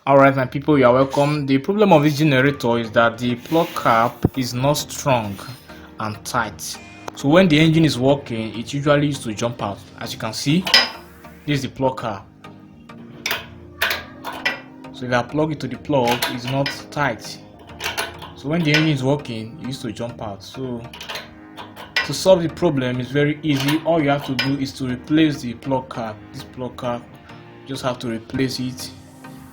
Alright, my people, you are welcome. The problem of this generator is that the plug cap is not strong and tight. So when the engine is working, it usually used to jump out. As you can see, this is the plug cap. So if I plug it to the plug, it's not tight. So when the engine is working, it used to jump out. So to solve the problem is very easy. All you have to do is to replace the plug cap. This plug cap, you just have to replace it.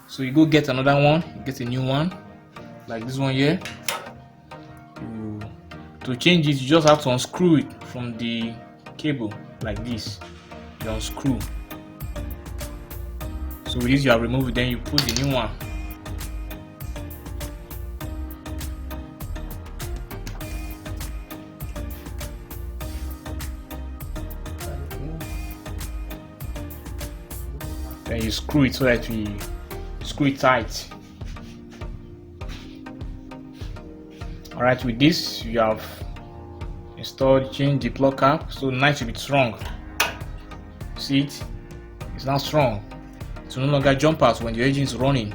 So you go get another one, get a new one, like this one here. To change it, you just have to unscrew it from the cable, like this. You unscrew. So with this, you have removed it, then you put the new one. Then you screw it so that we screw it tight. Alright, with this you have installed, change the plug cap, so now it should be strong. See it? It's now strong. It will no longer jump out when the engine is running.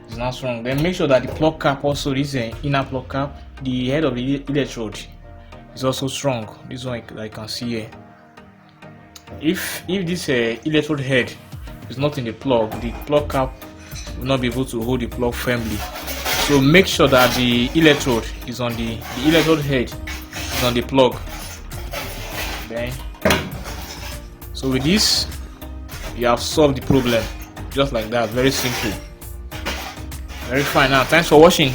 It's now strong. Then make sure that the plug cap also, this inner plug cap, the head of the electrode is also strong. This one that you can see here. If this electrode head is not in the plug cap will not be able to hold the plug firmly. So make sure that the electrode is on the electrode head is on the plug. Then, so with this, you have solved the problem, just like that. Very simple, very fine. Now, thanks for watching.